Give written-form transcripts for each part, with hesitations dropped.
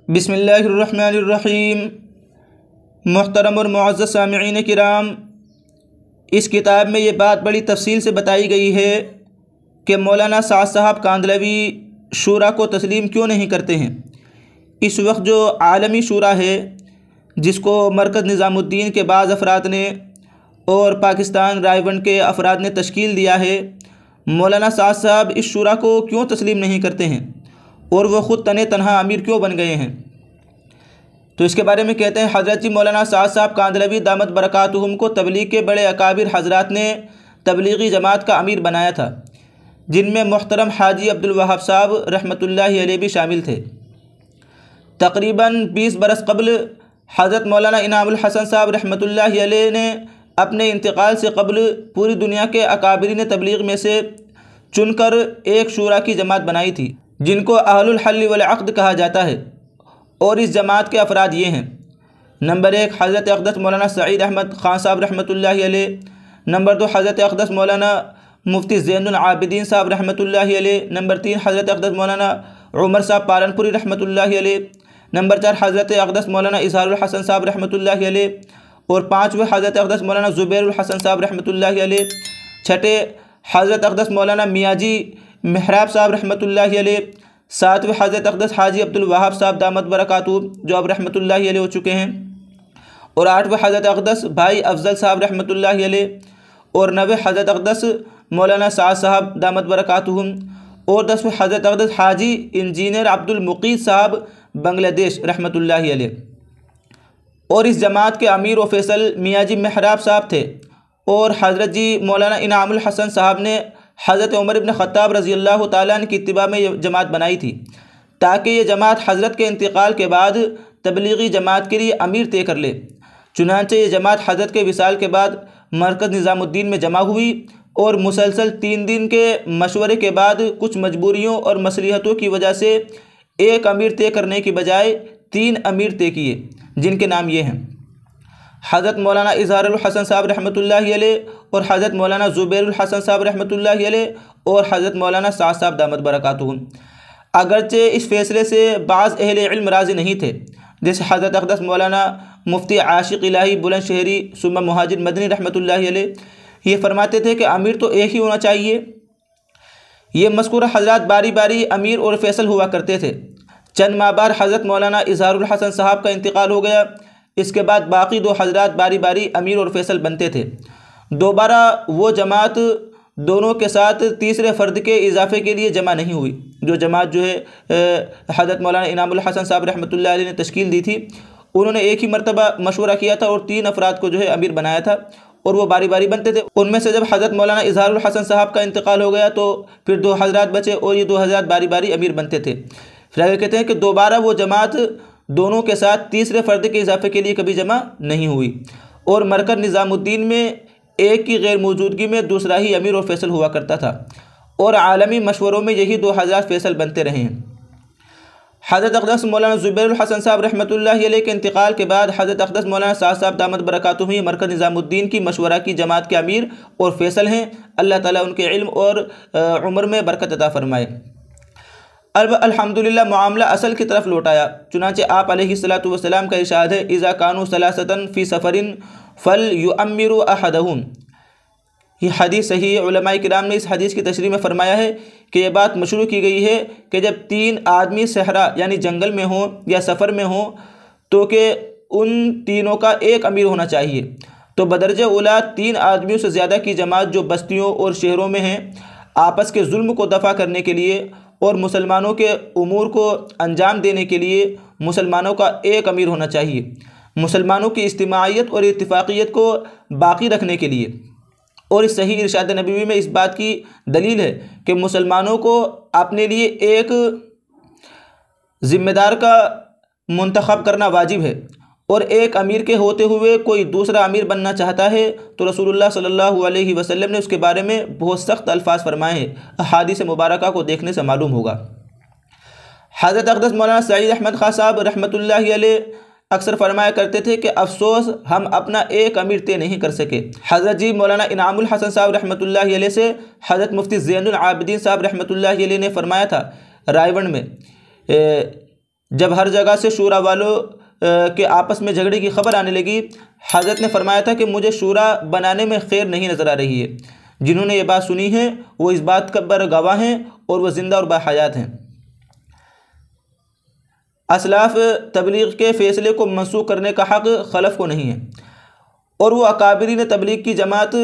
बिस्मिल्लाहिर्रहमानिर्रहीम। मुहतरम और मुअज़्ज़ज़ सामिईन किराम, इस किताब में ये बात बड़ी तफसील से बताई गई है कि मौलाना साद साहब कांदलवी शूरा को तस्लीम क्यों नहीं करते हैं। इस वक्त जो आलमी शूरा है, जिसको मरकज़ निज़ामुद्दीन के बाज़ अफराद ने और पाकिस्तान रायवंड के अफराद ने तश्कील दिया है, मौलाना साद साहब इस शूरा को क्यों तस्लीम नहीं करते हैं और वह ख़ुद तने तनहा अमीर क्यों बन गए हैं। तो इसके बारे में कहते हैं, हज़रत जी मौलाना साद साहब कांदलवी दामत बरकातुहुम को तबलीग के बड़े अकाबिर हज़रात ने तबलीगी जमात का अमीर बनाया था, जिनमें मुहतरम हाजी अब्दुल वहाब साहब रहमतुल्लाहि अलैह भी शामिल थे। तकरीबन 20 बरस कबल हज़रत मौलाना इनामुल हसन साहब रहमतुल्लाहि अलैह ने अपने इंतकाल से कबल पूरी दुनिया के अकाबिरीन तबलीग में से चुनकर एक शूरा की जमात बनाई थी, जिनको अहलुल हल्ल वल अक़्द कहा जाता है। और इस जमात के अफराद ये हैं: नंबर 1 हज़रत अक़दस मौलाना सईद अहमद ख़ान साहब रहमतुल्लाहि अलैह। नंबर 2 हज़रत अक़दस मौलाना मुफ्ती ज़ैनुल आबिदीन साहब रहमतुल्लाहि अलैह। नंबर 3 हज़रत अक़दस मौलाना उमर साहब पालनपुरी रहमतुल्लाहि अलैह। नंबर 4 हज़रत अक़दस मौलाना इज़हारुल हसन साहब रहमतुल्लाहि अलैह। और 5वें हज़रत अक़दस मौलाना ज़ुबैरुल हसन साहब रहमतुल्लाहि अलैह। छठे हज़रत अक़दस मौलाना मियाजी मेहराब साहब रहमतुल्लाहि अलैह। 7वें हज़रत अक़दस हाजी अब्दुल वहाब साहब दामत बरकातुहू, जो अब रहमतुल्लाहि अलैह हो चुके हैं। और 8वें हज़रत अक़दस भाई अफजल साहब रहमतुल्लाहि अलैह। और 9वें हज़रत अक़दस मौलाना साद साहब दामत बरकातुहू। और 10वें हज़रत अक़दस हाजी इंजीनियर अब्दुल मुक़ीद साहब बांग्लादेश रहमतुल्लाहि अलैह। और इस जमात के अमीर व फैसल मियाजी मेहराब साहब थे। और हज़रत जी मौलाना इनामुल हसन साहब ने हज़रत उमर इब्न ख़त्ताब रज़ी अल्लाह तआला अन्हु की इत्तिबा में ये जमात बनाई थी, ताकि ये जमात हज़रत के इंतकाल के बाद तबलीगी जमात के लिए अमीर तय कर ले। चुनांचे ये जमात हज़रत के विसाल के बाद मरकज़ निज़ामुद्दीन में जमा हुई और मुसलसल 3 दिन के मशवरे के बाद कुछ मजबूरियों और मसलिहतों की वजह से एक अमीर तय करने की बजाय 3 अमीर तय किए, जिनके नाम ये हैं: हज़रत मौलाना इज़हारुल हसन साहब रहमतुल्लाहि अलैह और हज़रत मौलाना ज़ुबैरुल हसन साहब रहमतुल्लाहि अलैह और हज़रत मौलाना साद साहब दामत बरकातुहू। अगरचे इस फ़ैसले से बाज़ अहले इल्म राज़ी नहीं थे, जैसे हज़रत अक़दस मौलाना मुफ्ती आशिक़ इलाही बुलंदशहरी सुम्मा मुहाजिर मदनी रहमतुल्लाहि अलैह। ये फरमाते थे कि अमीर तो एक ही होना चाहिए। ये मज़कूरा हज़रात बारी बारी अमीर और फैसल हुआ करते थे। चंद माह बाद हज़रत मौलाना इज़हारुल हसन साहब का इंतकाल हो गया। इसके बाद बाकी 2 हज़रात बारी बारी अमीर और फैसल बनते थे। दोबारा वो जमात दोनों के साथ तीसरे फ़र्द के इजाफ़े के लिए जमा नहीं हुई। जो जमात जो है हज़रत मौलाना इनामुल हसन साहब रहमतुल्लाहि अलैह ने तश्कील दी थी, उन्होंने एक ही मरतबा मशवरा किया था और 3 अफराद को जो है अमीर बनाया था और वो बारी बारी बनते थे। उनमें से जब हज़रत मौलाना इज़हारुल हसन साहब का इंतकाल हो गया तो फिर 2 हज़रात बचे और ये 2 हज़रात बारी बारी अमीर बनते थे। फिर आगे कहते हैं कि दोबारा वो जमात दोनों के साथ तीसरे फ़र्द के इजाफ़े के लिए कभी जमा नहीं हुई और मरकज़ निज़ामुद्दीन में एक की गैर मौजूदगी में दूसरा ही अमीर और फैसल हुआ करता था और आलमी मशवरों में यही 2 हज़रात फैसल बनते रहे हैं। हज़रत अक़दस मौलाना ज़ुबैरुल हसन साहब रहमतुल्लाहि अलैह के इंतकाल के बाद हज़रत अक़दस मौलाना साद साहब दामत बरकातुहू मरकज़ निज़ामुद्दीन की मशवरा की जमात के अमीर और फैसल हैं। अल्लाह ताला उनके इल्म और उम्र में बरकत अता फ़रमाए। अब अल्हम्दुलिल्लाह मामला असल की तरफ लौटाया। चुनांचे आप अलैहिस्सलातु वस्सलाम का इरशाद है, इज़ा कानू सलासतन फ़ी सफ़रिन फ़ल युअम्मिरु अहदहुम। ये हदीस सही है। उलमाए किराम ने इस हदीस की तशरीह में फ़रमाया है कि यह बात मशरू की गई है कि जब 3 आदमी सहरा यानी जंगल में हों या सफ़र में हों तो कि उन तीनों का एक अमीर होना चाहिए। तो बदरजे उला 3 आदमियों से ज़्यादा की जमात जो बस्तियों और शहरों में हैं, आपस के जुल्म को दफ़ा करने के लिए और मुसलमानों के उमूर को अंजाम देने के लिए मुसलमानों का एक अमीर होना चाहिए, मुसलमानों की इज्तिमाइयत और इत्तिफाक़ियत को बाकी रखने के लिए। और इस सही इरशाद नबवी में इस बात की दलील है कि मुसलमानों को अपने लिए एक ज़िम्मेदार का मुंतखब करना वाजिब है और एक अमीर के होते हुए कोई दूसरा अमीर बनना चाहता है तो रसूलुल्लाह सल्लल्लाहु अलैहि वसल्लम ने उसके बारे में बहुत सख्त अल्फाज फरमाए हैं। अहादीस मुबारका को देखने से मालूम होगा। हज़रत अक़दस मौलाना सईद अहमद ख़ान साहब रहमतुल्लाहि अलैह अक्सर फरमाया करते थे कि अफसोस हम अपना एक अमीर तय नहीं कर सके। हज़रत जी मौलाना इनामुल हसन साहब रहमतुल्लाहि अलैह से हज़रत मुफ्ती ज़ैनुल आबिदीन साहब रहमतुल्लाहि अलैह ने फरमाया था रायवंड में, जब हर जगह से शूरा वालों के आपस में झगड़े की खबर आने लगी, हज़रत ने फरमाया था कि मुझे शूरा बनाने में खैर नहीं नज़र आ रही है। जिन्होंने ये बात सुनी है वो इस बात पर गवाह हैं और वह ज़िंदा और बाहयात हैं। असलाफ़ तबलीग के फ़ैसले को मनसूख करने का हक़ खलफ़ को नहीं है, और वो अकाबरीन तबलीग की जमात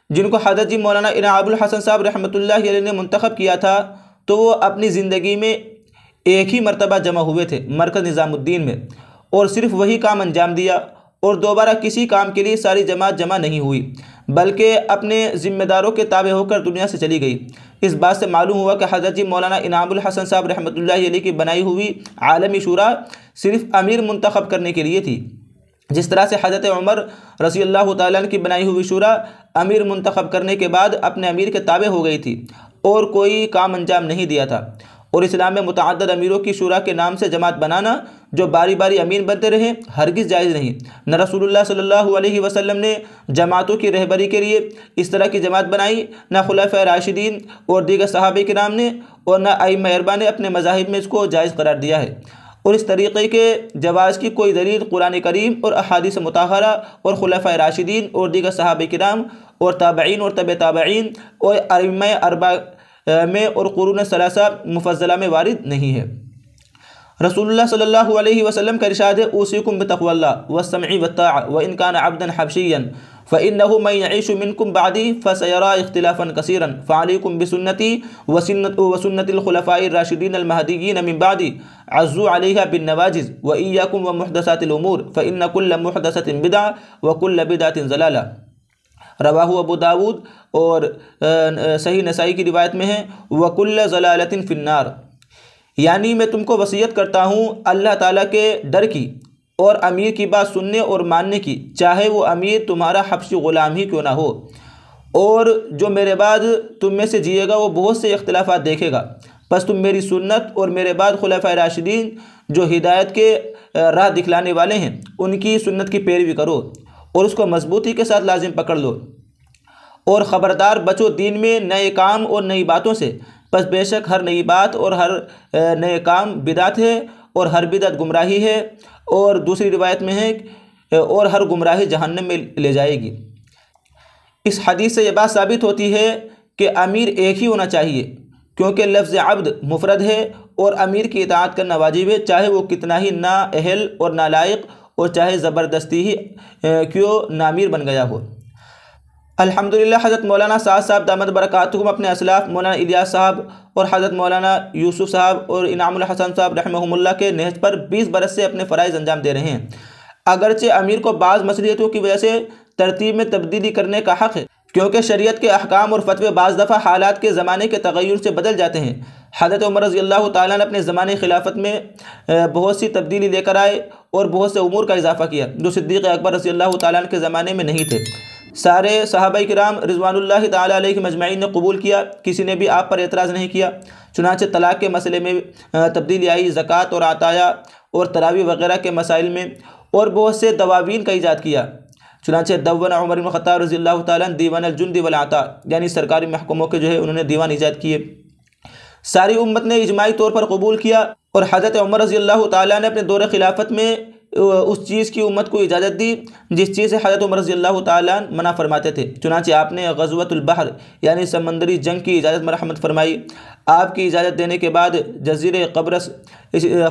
जिनको हज़रत जी मौलाना इनाम अबुल हसन साहब रहमतुल्लाह अलैह ने मुंतखब किया था, तो वो अपनी ज़िंदगी में एक ही मरतबा जमा हुए थे मरकज़ निज़ामुद्दीन में, और सिर्फ़ वही काम अंजाम दिया और दोबारा किसी काम के लिए सारी जमात जमा नहीं हुई, बल्कि अपने ज़िम्मेदारों के ताबे होकर दुनिया से चली गई। इस बात से मालूम हुआ कि हज़रत जी मौलाना इनाम अबुल हसन साहब रहमतुल्लाह अलैह की बनाई हुई आलमी शूरा सिर्फ़ अमीर मुंतखब करने के लिए थी, जिस तरह से हज़रत उमर रज़ी अल्लाह तआला अन्हु की बनाई हुई शूरा अमीर मुंतखब करने के बाद अपने अमीर के ताबे हो गई थी और कोई काम अंजाम नहीं दिया था। और इस्लाम में मुतअद्दिद अमीरों की शूरा के नाम से जमात बनाना जो बारी बारी अमीर बनते रहे हरगिज़ जायज़ नहीं। न रसूलुल्लाह सल्लल्लाहु अलैहि वसल्लम ने जमातों की रहबरी के लिए इस तरह की जमात बनाई, न खुलाफाए राशिदीन और दीगर सहाबा किराम ने, और न अइम्मा अरबा ने अपने मज़ाहिब में इसको जायज़ करार दिया है। और इस तरीक़े के जवाज़ की कोई दलील कुरान करीम और अहादीस मुताहरा और खुलाफाए राशिदीन और दीगर सहाबा किराम और ताबईन और तबे ताबईन और अइम्मा अरबा में और कुरून सलासा मुफज्जला में वारिद नहीं है। रसूलुल्लाह सल्लल्लाहु अलैहि वसल्लम का इरशाद है, ऊसीकुम बितक़वल्लाह वस्समई वत्ताअ व इन कान अब्दन हबशिय्यन फ़इन्नहु मन यईशु मिनकुम बअदी फ़सयरा इख्तिलाफ़न कसीरन फ़अलैकुम बिसुन्नती व सुन्नतिल खुलफ़ाइर राशिदीन अल महदीयीन मिन बअदी अज़्ज़ू अलैहा बिन्नवाजिज़ व इय्याकुम व मुहदसातिल उमूर फ़इन्न कुल्ल मुहदसतिन बिदअ व कुल्ल बिदअतिन ज़लाला। रवाहु अबू दाऊद और सही नसाई की रिवायत में है, वकुल्ल ज़लालतिन फिन्नार। यानी मैं तुमको वसीयत करता हूँ अल्लाह ताला के डर की और अमीर की बात सुनने और मानने की, चाहे वो अमीर तुम्हारा हबशी ग़ुलाम ही क्यों ना हो। और जो मेरे बाद तुम में से जिएगा वो बहुत से इख्तिलाफ़ात देखेगा, बस तुम मेरी सुन्नत और मेरे बाद खुलफ़ाए राशिदीन जो हिदायत के राह दिखलाने वाले हैं उनकी सुन्नत की पैरवी करो और उसको मजबूती के साथ लाजिम पकड़ लो। और ख़बरदार बचो दीन में नए काम और नई बातों से, बस बेशक हर नई बात और हर नए काम बिदात है और हर बिदात गुमराही है। और दूसरी रिवायत में है और हर गुमराही जहन्नम में ले जाएगी। इस हदीस से यह बात साबित होती है कि अमीर एक ही होना चाहिए, क्योंकि लफ्ज़ अब्द मुफरद है और अमीर की इताअत करना वाजिब है, चाहे वो कितना ही ना अहल और नालायक और चाहे ज़बरदस्ती ही क्यों नामीर बन गया हो। अल्हम्दुलिल्लाह हज़रत मौलाना साद साहब दामद बरकातुहुम अपने असलाफ़ मौलाना इलियास साहब और हज़रत मौलाना यूसुफ़ साहब और इनामुल हसन साहब रहमहुमुल्लाह के नहज पर 20 बरस से अपने फ़राइज़ अंजाम दे रहे हैं। अगरचे अमीर को बाज़ मसलियतों की वजह से तरतीब में तब्दीली करने का हक़ है, क्योंकि शरीयत के अहकाम और फतवे बाज़ दफ़ा हालात के ज़माने के तग़य्युर से बदल जाते हैं। हज़रत उमर रज़ी अल्लाह तआला ने अपने ज़माने खिलाफत में बहुत सी तब्दीली लेकर आए और बहुत से उमूर का इजाफ़ा किया जो सिद्दीक़ अकबर रज़ी अल्लाह तआला के ज़माने में नहीं थे। सारे सहाबाए किराम रिज़वानुल्लाह तआला अलैहिम अजमईन ने कबूल किया, किसी ने भी आप पर एतराज़ नहीं किया। चुनांचे तलाक़ के मसले में तब्दीली आई, ज़कात और आताया और तरावी वग़ैरह के मसाइल में, और बहुत से दवावीन का ईजाद किया। चुनांचे दव्वन उमर इब्न ख़त्ताब रज़ी अल्लाह तआला दीवान अल-जुंद वल आता, यानी सरकारी महकमों के जो है उन्होंने दीवान ईजाद किए। सारी उम्मत ने इजमाई तौर पर कबूल किया और हज़रत उमर रज़ी अल्लाह तआला ने अपने दौर खिलाफत में उस चीज़ की उम्मत को इजाज़त दी जिस चीज़ से हज़रत उमर रज़ी अल्लाह तआला मना फरमाते थे। चुनांचे आपने ग़ज़वतुल बहर यानी समंदरी जंग की इजाज़त मरहमत फरमाई। आपकी इजाज़त देने के बाद जज़ीरे क़ब्रस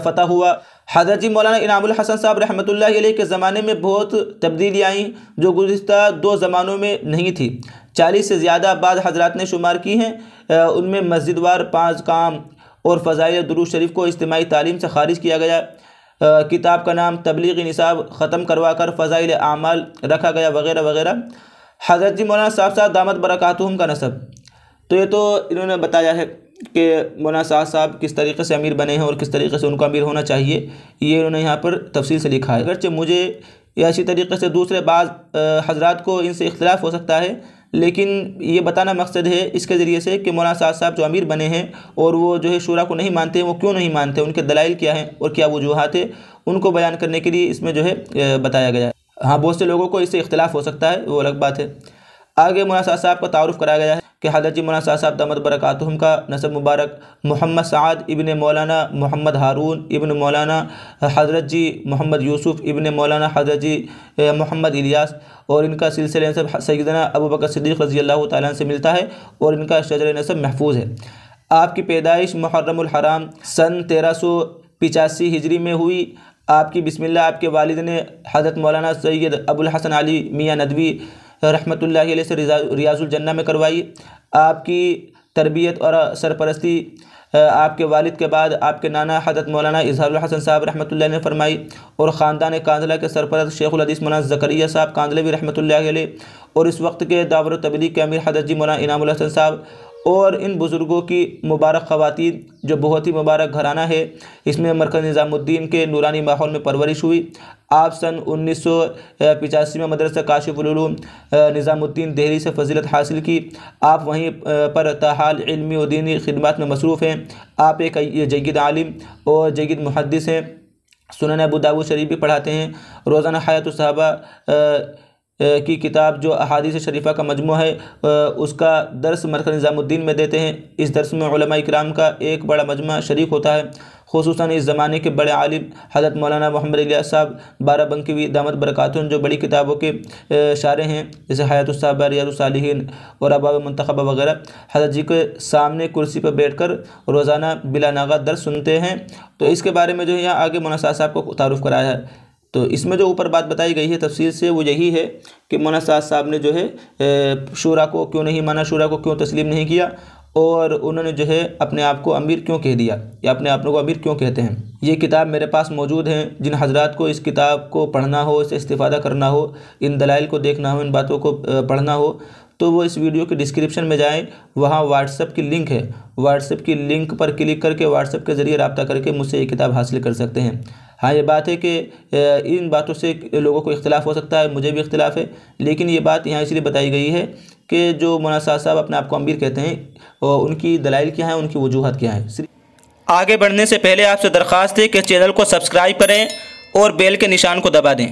फ़तह हुआ। हज़रत जी मौलाना इनामुल हसन साहब रहमतुल्लाह अलैह के ज़माने में बहुत तब्दीली आई जो गुज़िश्ता 2 ज़मानों में नहीं थी। 40 से ज़्यादा बाद हज़रात ने शुमार की हैं। उनमें मस्जिदवार 5 काम और फ़ज़ाइल दुरूद शरीफ को इज्तिमाई तालीम से खारिज किया गया। किताब का नाम तबलीगी निसाब ख़त्म करवा कर फ़ज़ाइल आमाल रखा गया वग़ैरह वग़ैरह। हज़रत जी मौलाना साहब दामद बरकातुहुम का नसब, तो ये तो इन्होंने बताया है कि मौलाना साहब किस तरीक़े से अमीर बने हैं और किस तरीक़े से उनको अमीर होना चाहिए, ये उन्होंने यहाँ पर तफसील से लिखा है। अगरचे मुझे या इसी तरीक़े से दूसरे बाज़ हज़रात को इनसे इख्तिलाफ़ हो सकता है, लेकिन ये बताना मकसद है इसके ज़रिए से कि मौलाना साहब जो अमीर बने हैं और वो जो है शूरा को नहीं मानते, वो क्यों नहीं मानते, उनके दलाइल क्या हैं और क्या वजूहात है, उनको बयान करने के लिए इसमें जो है बताया गया है। हाँ, बहुत से लोगों को इससे इख्तिलाफ़ हो सकता है, वो अलग बात है। आगे मौलाना साहब का तारुफ़ कराया गया है। कि हज़रत जी मौलाना साहब दामद बरकातुहुम का नसब मुबारक मोहम्मद साद इब्न मौलाना मोहम्मद हारून इब्न मौलाना हज़रत जी मोहम्मद यूसुफ़ इब्न मौलाना हज़रत जी मोहम्मद इलियास, और इनका सिलसिला नसब सैयदना अबू बकर सिद्दीक़ रज़ी अल्लाह तआला से मिलता है और इनका शजर नसब महफूज है। आपकी पैदाइश मुहर्रमुल हराम सन 1385 हिजरी में हुई। आपकी बिस्मिल्लाह आपके वालिद ने हज़रत मौलाना सैयद अबुल हसन अली मियाँ नदवी रहमतुल्लाहि अलैह से रियाजुल जन्ना में करवाई। आपकी तरबियत और सरपरस्ती आपके वालिद के बाद आपके नाना हज़रत मौलाना इजहारुल हसन साहब रहमतुल्लाह ने फरमाई, और ख़ानदान कांदला के सरपरस्त शेखुल हदीस मौलाना ज़करिया साहब कांदलवी रहमतुल्लाह अलैह, और इस वक्त के दावत तबलीग के अमीर हज़रत जी मौलाना इनामुल हसन साहब, और इन बुज़ुर्गों की मुबारक ख़वातीन जो बहुत ही मुबारक घराना है। इसमें मरकज़ निज़ामुद्दीन के नूरानी माहौल में परवरिश हुई। आप सन 1985 में मदरसा काशिफुल उलूम निज़ामुद्दीन दिल्ली से फ़जीलत हासिल की। आप वहीं पर ताहाल इल्मी व दीनी खिदमत में मसरूफ़ हैं। आप एक जय्यद आलिम और जय्यद मुहद्दिस हैं। सुनन अबू दाऊद शरीफ भी पढ़ाते हैं। रोज़ाना हयात सहाबा की किताब जो अहादीस शरीफ़ा का मजमू है उसका दर्स मरकज़ निज़ामुद्दीन में देते हैं। इस दर्स में उलमा इकराम का एक बड़ा मजमा शरीक होता है, खुसूसन इस ज़माने के बड़े आलिम हज़रत मौलाना मोहम्मद इलियास साहब बाराबंकी दामद बरकातुहुम जो बड़ी किताबों के शारे हैं, जैसे हयातुस सहाबा, रियाजुस सालिहीन और अबाब मुंतखबा वगैरह, हज़रत जी के सामने कुर्सी पर बैठकर रोज़ाना बिला नागा दर्स सुनते हैं। तो इसके बारे में जो है यहाँ आगे मौलाना साहब को तारुफ़ कराया है। तो इसमें जो ऊपर बात बताई गई है तफसील से वो यही है कि मौलाना साहब ने जो है शूरा को क्यों नहीं माना, शूरा को क्यों तस्लीम नहीं किया, और उन्होंने जो है अपने आप को अमीर क्यों कह दिया या अपने आप को अमीर क्यों कहते हैं। ये किताब मेरे पास मौजूद हैं। जिन हजरात को इस किताब को पढ़ना हो, इससे इस्तिफ़ादा करना हो, इन दलाइल को देखना हो, इन बातों को पढ़ना हो, तो वो इस वीडियो के डिस्क्रिप्शन में जाएं, वहाँ व्हाट्सएप की लिंक है। व्हाट्सएप की लिंक पर क्लिक करके व्हाट्सएप के ज़रिए रब्ता करके मुझसे ये किताब हासिल कर सकते हैं। हाँ, ये बात है कि इन बातों से लोगों को इख्तिलाफ़ हो सकता है, मुझे भी इख्तिलाफ़ है, लेकिन ये बात यहाँ इसलिए बताई गई है कि जो मौलाना साहब अपने आप को अमीर कहते हैं और उनकी दलाइल क्या हैं, उनकी वजूहत क्या हैं। आगे बढ़ने से पहले आपसे दरख्वास्त है कि चैनल को सब्सक्राइब करें और बेल के निशान को दबा दें।